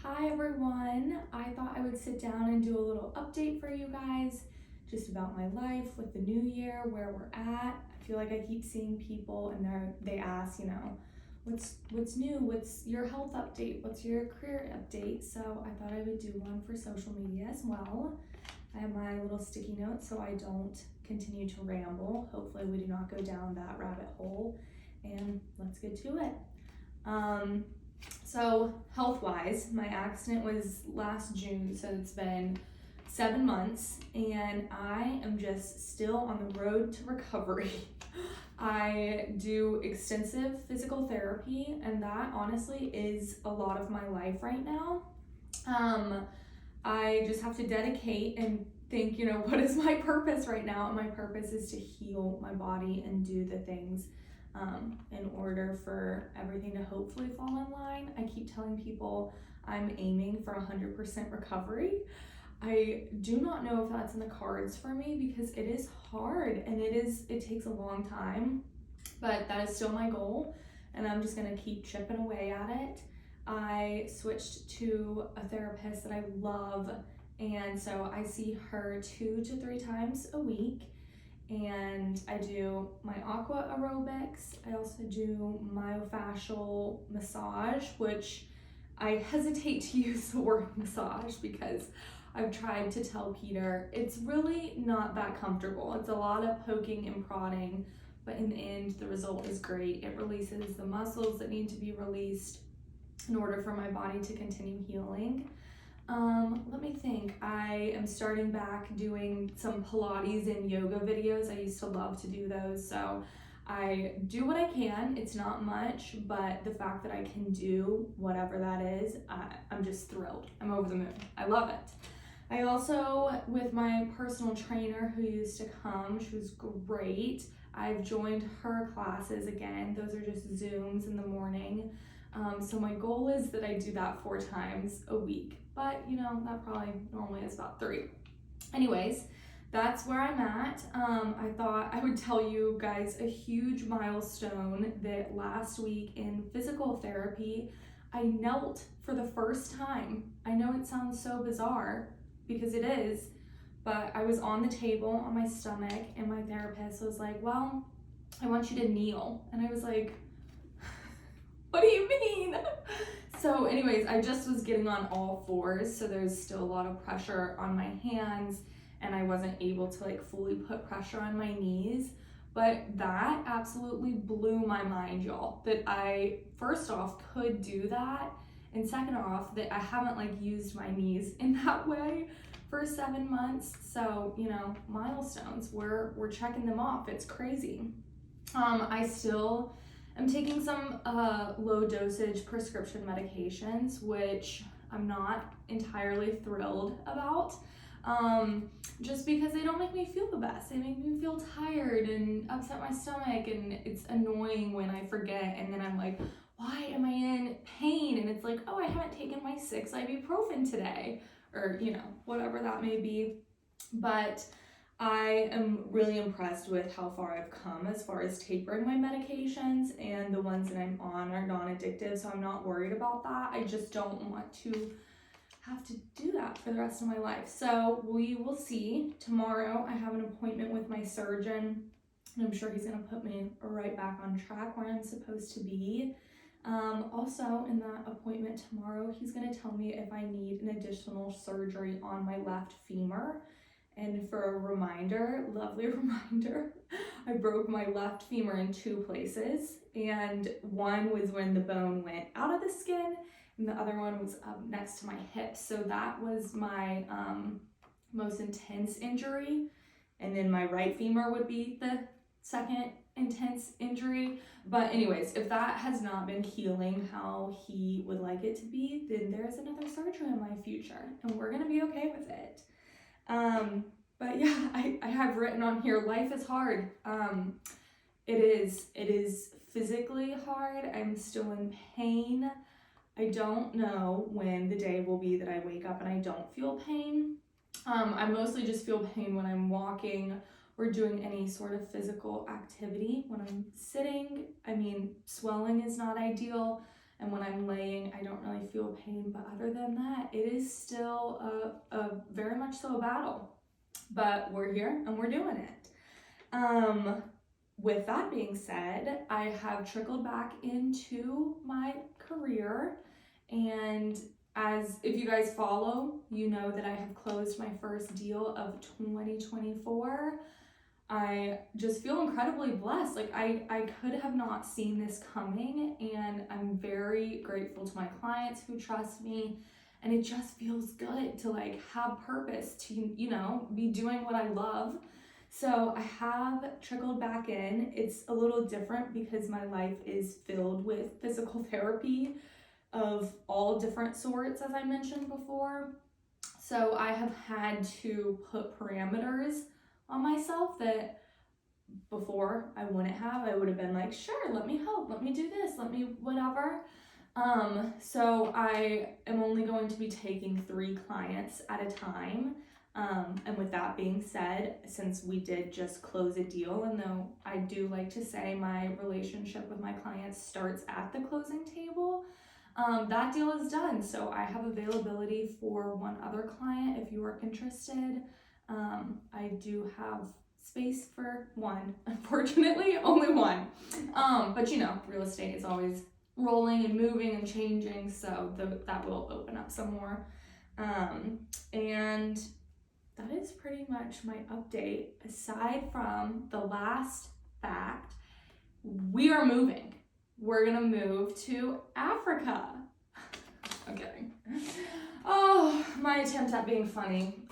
Hi everyone, I thought I would sit down and do a little update for you guys just about my life with the new year, where we're at. I feel like I keep seeing people and they ask, what's new? What's your health update? What's your career update? So I thought I would do one for social media as well. I have my little sticky notes so I don't continue to ramble. Hopefully we do not go down that rabbit hole, and let's get to it. So health-wise, my accident was last June, so it's been 7 months, and I am just still on the road to recovery. I do extensive physical therapy, and that honestly is a lot of my life right now. I just have to dedicate and think, what is my purpose right now? And my purpose is to heal my body and do the things in order for everything to hopefully fall in line. I keep telling people I'm aiming for 100% recovery. I do not know if that's in the cards for me because it is hard and it takes a long time, but that is still my goal, and I'm just gonna keep chipping away at it. I switched to a therapist that I love, and so I see her 2 to 3 times a week, and I do my aqua aerobics. I also do myofascial massage, which I hesitate to use the word massage because I've tried to tell Peter it's really not that comfortable. It's a lot of poking and prodding, but in the end, the result is great. It releases the muscles that need to be released in order for my body to continue healing. Let me think. I am starting back doing some Pilates and yoga videos. I used to love to do those, so I do what I can. It's not much, but the fact that I can do whatever that is, I'm just thrilled. I'm over the moon. I love it. I also, with my personal trainer who used to come, she was great. I've joined her classes again. Those are just Zooms in the morning. So my goal is that I do that 4 times a week, but that probably normally is about 3. Anyways, that's where I'm at. I thought I would tell you guys a huge milestone that last week in physical therapy, I knelt for the first time. I know it sounds so bizarre because it is, but I was on the table on my stomach and my therapist was like, well, I want you to kneel. And I was like, what do you mean? So anyways, I just was getting on all 4s, so there's still a lot of pressure on my hands, and I wasn't able to fully put pressure on my knees. But that absolutely blew my mind, y'all, that I first off could do that, and second off that I haven't used my knees in that way for 7 months. So milestones, we're checking them off. It's crazy. I still I'm taking some low dosage prescription medications, which I'm not entirely thrilled about, just because they don't make me feel the best. They make me feel tired and upset my stomach, and it's annoying when I forget, and then I'm like, why am I in pain? And it's like, oh, I haven't taken my 6 ibuprofen today, or whatever that may be. But I am really impressed with how far I've come as far as tapering my medications, and the ones that I'm on are non-addictive, so I'm not worried about that. I just don't want to have to do that for the rest of my life. So we will see. Tomorrow I have an appointment with my surgeon, and I'm sure he's going to put me right back on track where I'm supposed to be. Also in that appointment tomorrow, he's going to tell me if I need an additional surgery on my left femur. And for a reminder, lovely reminder, I broke my left femur in 2 places, and one was when the bone went out of the skin, and the other one was up next to my hip. So that was my most intense injury, and then my right femur would be the second intense injury. But anyways, if that has not been healing how he would like it to be, then there's another surgery in my future, and we're gonna be okay with it. But yeah, I have written on here, life is hard. It is physically hard. I'm still in pain. I don't know when the day will be that I wake up and I don't feel pain. I mostly just feel pain when I'm walking or doing any sort of physical activity. When I'm sitting, swelling is not ideal. and when I'm laying, I don't really feel pain. But other than that, it is still a very much so a battle. But we're here and we're doing it. With that being said, I have trickled back into my career, and as if you guys follow, you know that I have closed my first deal of 2024. I just feel incredibly blessed. Like I could have not seen this coming, and I'm very grateful to my clients who trust me. And it just feels good to like have purpose, to, you know, be doing what I love. So I have trickled back in. It's a little different because my life is filled with physical therapy of all different sorts, as I mentioned before. So I have had to put parameters on myself that before I wouldn't have. I would have been like, sure, let me help, let me do this, let me whatever. So I am only going to be taking 3 clients at a time. And with that being said, since we did just close a deal, and though I do like to say my relationship with my clients starts at the closing table, that deal is done. So I have availability for 1 other client if you are interested. I do have space for 1, unfortunately, only 1. But you know, real estate is always rolling and moving and changing, so that will open up some more. And that is pretty much my update. Aside from the last fact, we are moving. We're gonna move to Africa. I'm kidding. Oh, my attempt at being funny.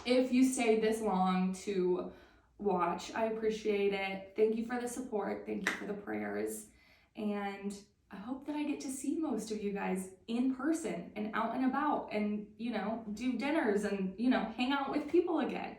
If you stayed this long to watch, I appreciate it. Thank you for the support. Thank you for the prayers. And I hope that I get to see most of you guys in person and out and about and, you know, do dinners and, you know, hang out with people again.